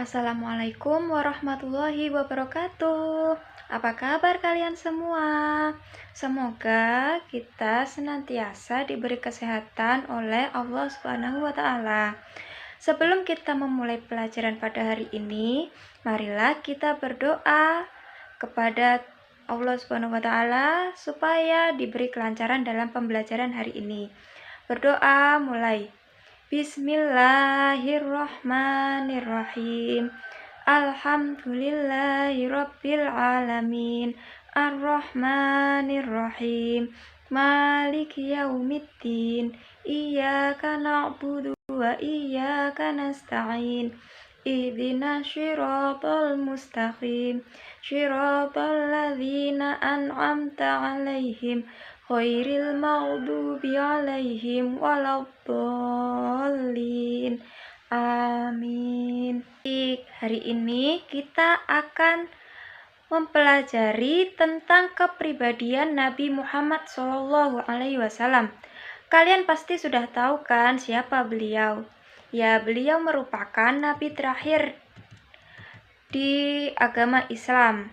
Assalamualaikum warahmatullahi wabarakatuh. Apa kabar kalian semua? Semoga kita senantiasa diberi kesehatan oleh Allah Subhanahu wa Ta'ala. Sebelum kita memulai pelajaran pada hari ini, marilah kita berdoa kepada Allah Subhanahu wa Ta'ala supaya diberi kelancaran dalam pembelajaran hari ini. Berdoa mulai. Bismillahirrahmanirrahim. Alhamdulillahirabbil alamin. Arrahmanirrahim. Maliki yaumiddin. Iyyaka na'budu wa iyyaka nasta'in. Ihdinas syiratal mustaqim. Syiratal ladzina an'amta 'alaihim ghairil maghdubi 'alaihim waladdallin. Amin. Hari ini kita akan mempelajari tentang kepribadian Nabi Muhammad SAW. Kalian pasti sudah tahu kan siapa beliau? Ya, beliau merupakan nabi terakhir di agama Islam.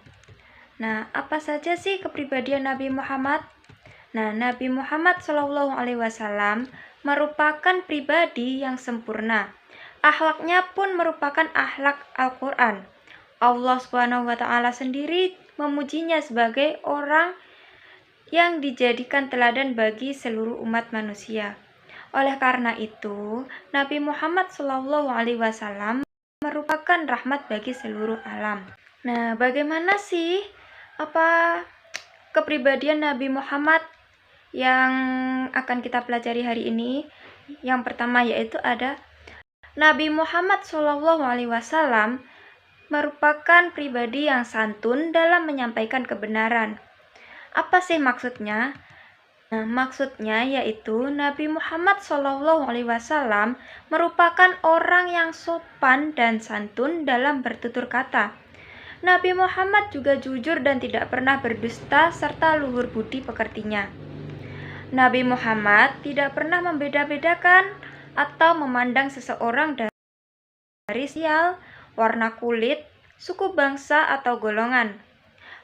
Nah, apa saja sih kepribadian Nabi Muhammad? Nah, Nabi Muhammad SAW merupakan pribadi yang sempurna. Akhlaknya pun merupakan akhlak Al-Quran. Allah Subhanahu wa Ta'ala sendiri memujinya sebagai orang yang dijadikan teladan bagi seluruh umat manusia. Oleh karena itu, Nabi Muhammad SAW merupakan rahmat bagi seluruh alam. Nah, bagaimana sih kepribadian Nabi Muhammad yang akan kita pelajari hari ini? Yang pertama yaitu ada Nabi Muhammad SAW merupakan pribadi yang santun dalam menyampaikan kebenaran. Apa sih maksudnya? Nah, maksudnya yaitu Nabi Muhammad SAW merupakan orang yang sopan dan santun dalam bertutur kata. Nabi Muhammad juga jujur dan tidak pernah berdusta serta luhur budi pekertinya. Nabi Muhammad tidak pernah membeda-bedakan atau memandang seseorang dari sial, warna kulit, suku bangsa, atau golongan.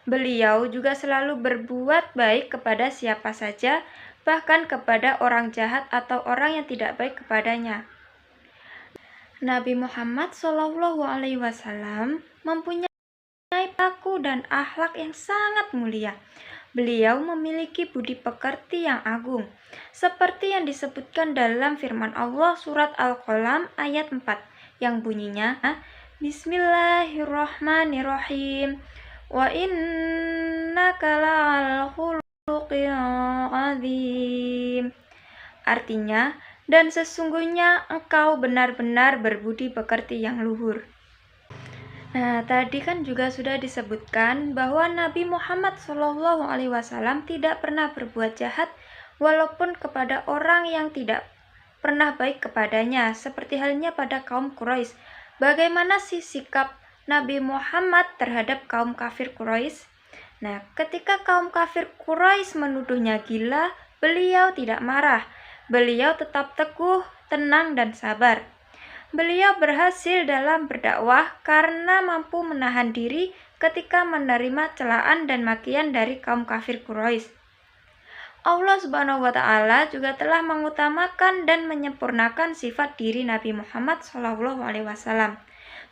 Beliau juga selalu berbuat baik kepada siapa saja, bahkan kepada orang jahat atau orang yang tidak baik kepadanya. Nabi Muhammad SAW mempunyai perilaku dan akhlak yang sangat mulia. Beliau memiliki budi pekerti yang agung, seperti yang disebutkan dalam firman Allah surat Al-Qalam ayat 4, yang bunyinya, Bismillahirrahmanirrahim. Wa innaka la'al khuluqin 'adzim. Artinya, dan sesungguhnya engkau benar-benar berbudi pekerti yang luhur. Nah, tadi kan juga sudah disebutkan bahwa Nabi Muhammad SAW tidak pernah berbuat jahat walaupun kepada orang yang tidak pernah baik kepadanya, seperti halnya pada kaum Quraisy. Bagaimana sih sikap Nabi Muhammad terhadap kaum kafir Quraisy? Nah, ketika kaum kafir Quraisy menuduhnya gila, beliau tidak marah. Beliau tetap teguh, tenang, dan sabar. Beliau berhasil dalam berdakwah karena mampu menahan diri ketika menerima celaan dan makian dari kaum kafir Quraisy. Allah Subhanahu wa Ta'ala juga telah mengutamakan dan menyempurnakan sifat diri Nabi Muhammad SAW,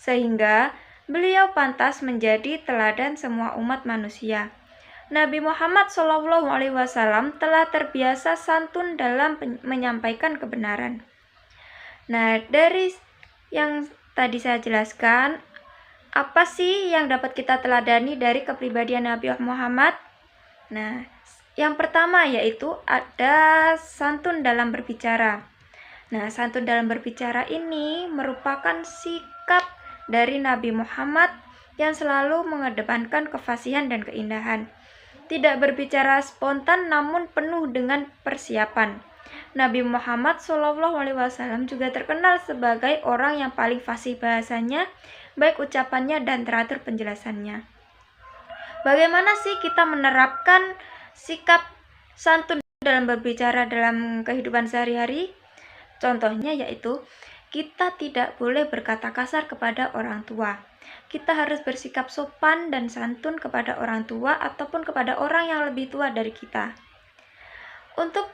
sehingga beliau pantas menjadi teladan semua umat manusia. Nabi Muhammad SAW telah terbiasa santun dalam menyampaikan kebenaran. Nah, dari yang tadi saya jelaskan, apa sih yang dapat kita teladani dari kepribadian Nabi Muhammad? Nah, yang pertama yaitu ada santun dalam berbicara. Nah, santun dalam berbicara ini merupakan sikap dari Nabi Muhammad yang selalu mengedepankan kefasihan dan keindahan. Tidak berbicara spontan namun penuh dengan persiapan. Nabi Muhammad SAW juga terkenal sebagai orang yang paling fasih bahasanya, baik ucapannya dan teratur penjelasannya. Bagaimana sih kita menerapkan sikap santun dalam berbicara dalam kehidupan sehari-hari? Contohnya yaitu kita tidak boleh berkata kasar kepada orang tua. Kita harus bersikap sopan dan santun kepada orang tua ataupun kepada orang yang lebih tua dari kita. Untuk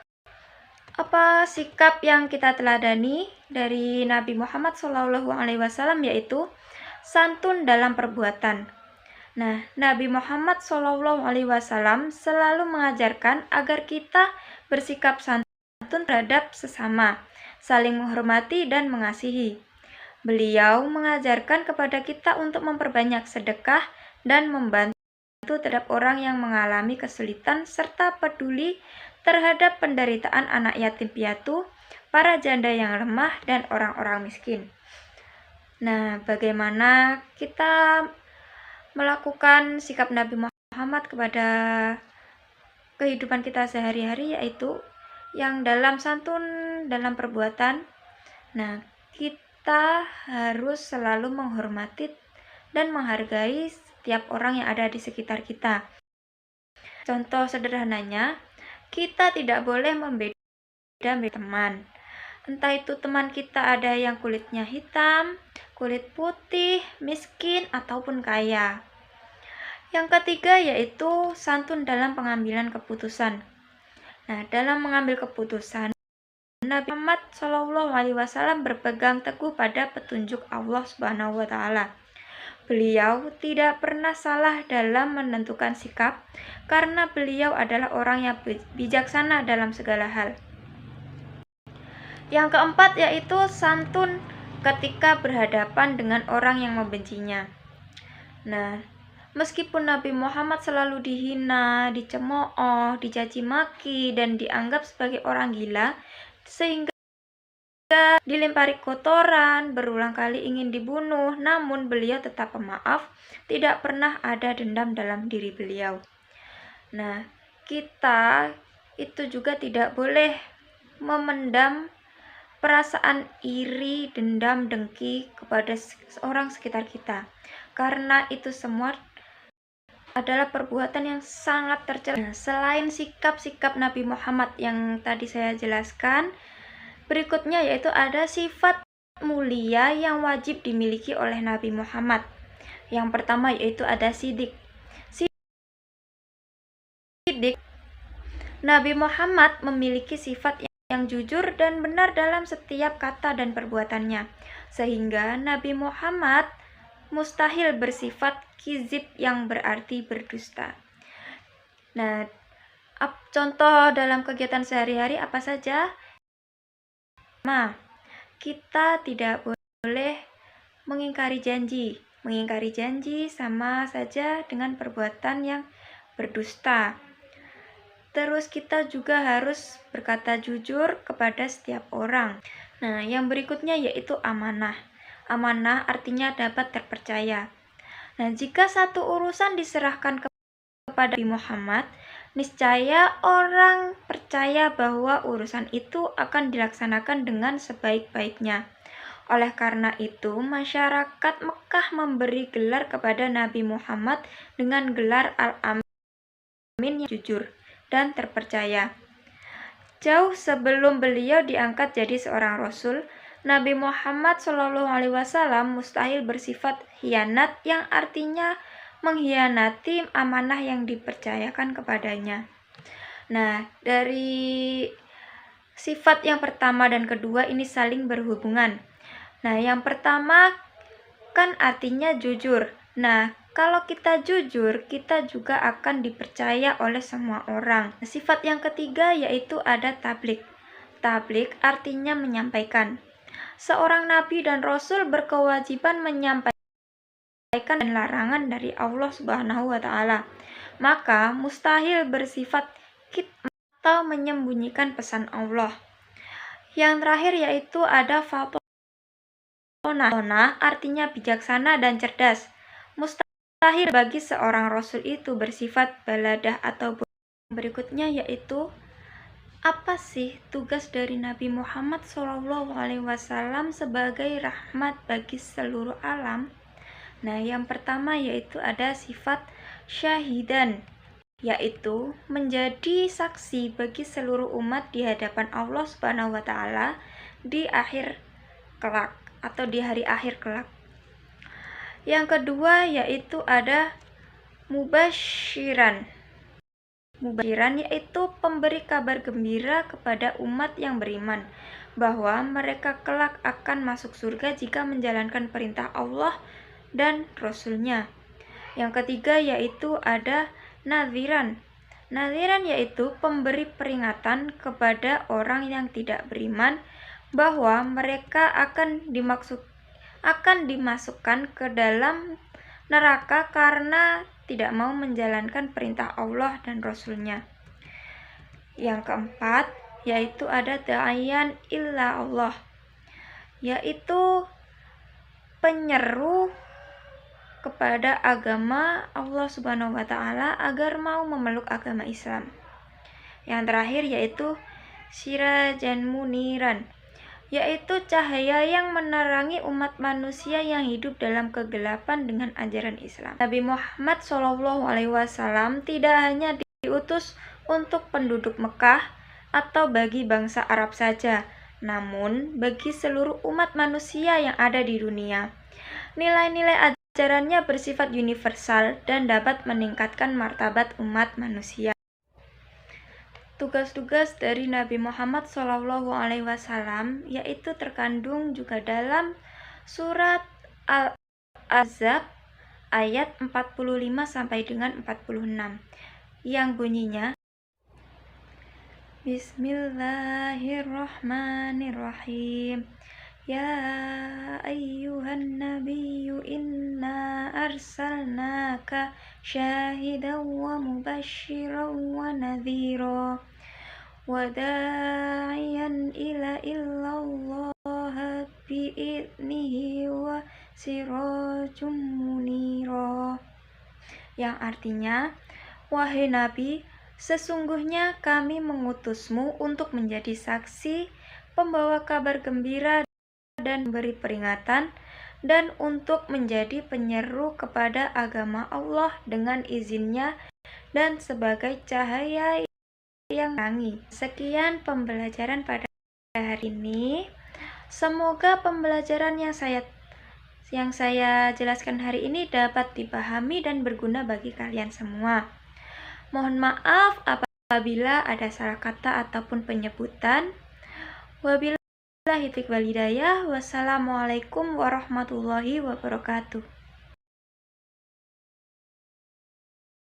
sikap yang kita teladani dari Nabi Muhammad SAW yaitu santun dalam perbuatan. Nah, Nabi Muhammad SAW selalu mengajarkan agar kita bersikap santun terhadap sesama, saling menghormati dan mengasihi. Beliau mengajarkan kepada kita untuk memperbanyak sedekah dan membantu terhadap orang yang mengalami kesulitan serta peduli terhadap penderitaan anak yatim piatu, para janda yang lemah, dan orang-orang miskin. Nah, bagaimana kita melakukan sikap Nabi Muhammad kepada kehidupan kita sehari-hari, yaitu yang dalam santun dalam perbuatan. Nah, kita harus selalu menghormati dan menghargai setiap orang yang ada di sekitar kita. Contoh sederhananya, kita tidak boleh membeda-bedakan teman. Entah itu teman kita ada yang kulitnya hitam, kulit putih, miskin, ataupun kaya. Yang ketiga yaitu santun dalam pengambilan keputusan. Nah, dalam mengambil keputusan, Nabi Muhammad SAW berpegang teguh pada petunjuk Allah Subhanahu wa Ta'ala. Beliau tidak pernah salah dalam menentukan sikap karena beliau adalah orang yang bijaksana dalam segala hal. Yang keempat yaitu santun ketika berhadapan dengan orang yang membencinya. Nah, meskipun Nabi Muhammad selalu dihina, dicemooh, dicaci maki, dan dianggap sebagai orang gila, sehingga dilempari kotoran, berulang kali ingin dibunuh, namun beliau tetap pemaaf, tidak pernah ada dendam dalam diri beliau. Nah, kita itu juga tidak boleh memendam perasaan iri, dendam, dengki kepada orang sekitar kita, karena itu semua adalah perbuatan yang sangat tercela. Nah, selain sikap-sikap Nabi Muhammad yang tadi saya jelaskan, berikutnya yaitu ada sifat mulia yang wajib dimiliki oleh Nabi Muhammad. Yang pertama yaitu ada sidik. Nabi Muhammad memiliki sifat yang jujur dan benar dalam setiap kata dan perbuatannya, sehingga Nabi Muhammad mustahil bersifat kizib yang berarti berdusta. Nah, contoh dalam kegiatan sehari-hari apa saja? Kita tidak boleh mengingkari janji. Mengingkari janji sama saja dengan perbuatan yang berdusta. Terus kita juga harus berkata jujur kepada setiap orang. Nah, yang berikutnya yaitu amanah. Amanah artinya dapat terpercaya. Nah, jika satu urusan diserahkan kepada Nabi Muhammad, niscaya orang percaya bahwa urusan itu akan dilaksanakan dengan sebaik-baiknya. Oleh karena itu, masyarakat Mekah memberi gelar kepada Nabi Muhammad dengan gelar Al-Amin yang jujur dan terpercaya. Jauh sebelum beliau diangkat jadi seorang rasul, Nabi Muhammad SAW mustahil bersifat khianat yang artinya mengkhianati amanah yang dipercayakan kepadanya. Nah, dari sifat yang pertama dan kedua ini saling berhubungan. Nah, yang pertama kan artinya jujur. Nah, kalau kita jujur, kita juga akan dipercaya oleh semua orang. Sifat yang ketiga yaitu ada tablik. Tablik artinya menyampaikan. Seorang nabi dan rasul berkewajiban menyampaikan dan larangan dari Allah Subhanahu wa Ta'ala. Maka mustahil bersifat atau menyembunyikan pesan Allah. Yang terakhir yaitu ada fatonah, artinya bijaksana dan cerdas. Mustahil bagi seorang rasul itu bersifat baladah atau berikutnya yaitu apa sih tugas dari Nabi Muhammad SAW sebagai rahmat bagi seluruh alam? Nah, yang pertama yaitu ada sifat syahidan, yaitu menjadi saksi bagi seluruh umat di hadapan Allah Subhanahu wa Ta'ala di akhir kelak atau di hari akhir kelak. Yang kedua yaitu ada mubasyiran. Mubasyiran yaitu pemberi kabar gembira kepada umat yang beriman bahwa mereka kelak akan masuk surga jika menjalankan perintah Allah dan Rasul-Nya. Yang ketiga yaitu ada nadhiran. Nadhiran yaitu pemberi peringatan kepada orang yang tidak beriman bahwa mereka akan dimasukkan ke dalam neraka karena tidak mau menjalankan perintah Allah dan Rasul-Nya. Yang keempat yaitu ada da'iyan illa Allah, yaitu penyeru kepada agama Allah Subhanahu wa Ta'ala agar mau memeluk agama Islam. Yang terakhir yaitu sirajan muniran, yaitu cahaya yang menerangi umat manusia yang hidup dalam kegelapan dengan ajaran Islam. Nabi Muhammad SAW tidak hanya diutus untuk penduduk Mekah atau bagi bangsa Arab saja, namun bagi seluruh umat manusia yang ada di dunia. Nilai-nilai ajarannya bersifat universal dan dapat meningkatkan martabat umat manusia. Tugas-tugas dari Nabi Muhammad SAW yaitu terkandung juga dalam surat Al-Ahzab ayat 45 sampai dengan 46 yang bunyinya Bismillahirrahmanirrahim. Ya ayyuhan nabiyyu inna arsalnaka syahidan wa mubasysyiran wa nadhira wa da'iyan ila illallah bi'idnihi wa sirajum munira. Yang artinya, wahai Nabi, sesungguhnya kami mengutusmu untuk menjadi saksi, pembawa kabar gembira dan beri peringatan, dan untuk menjadi penyeru kepada agama Allah dengan izinnya dan sebagai cahaya yang menerangi. Sekian pembelajaran pada hari ini. Semoga pembelajaran yang saya jelaskan hari ini dapat dipahami dan berguna bagi kalian semua. Mohon maaf apabila ada salah kata ataupun penyebutan. Wabillahi taufiq wal hidayah. Wassalamualaikum warahmatullahi wabarakatuh.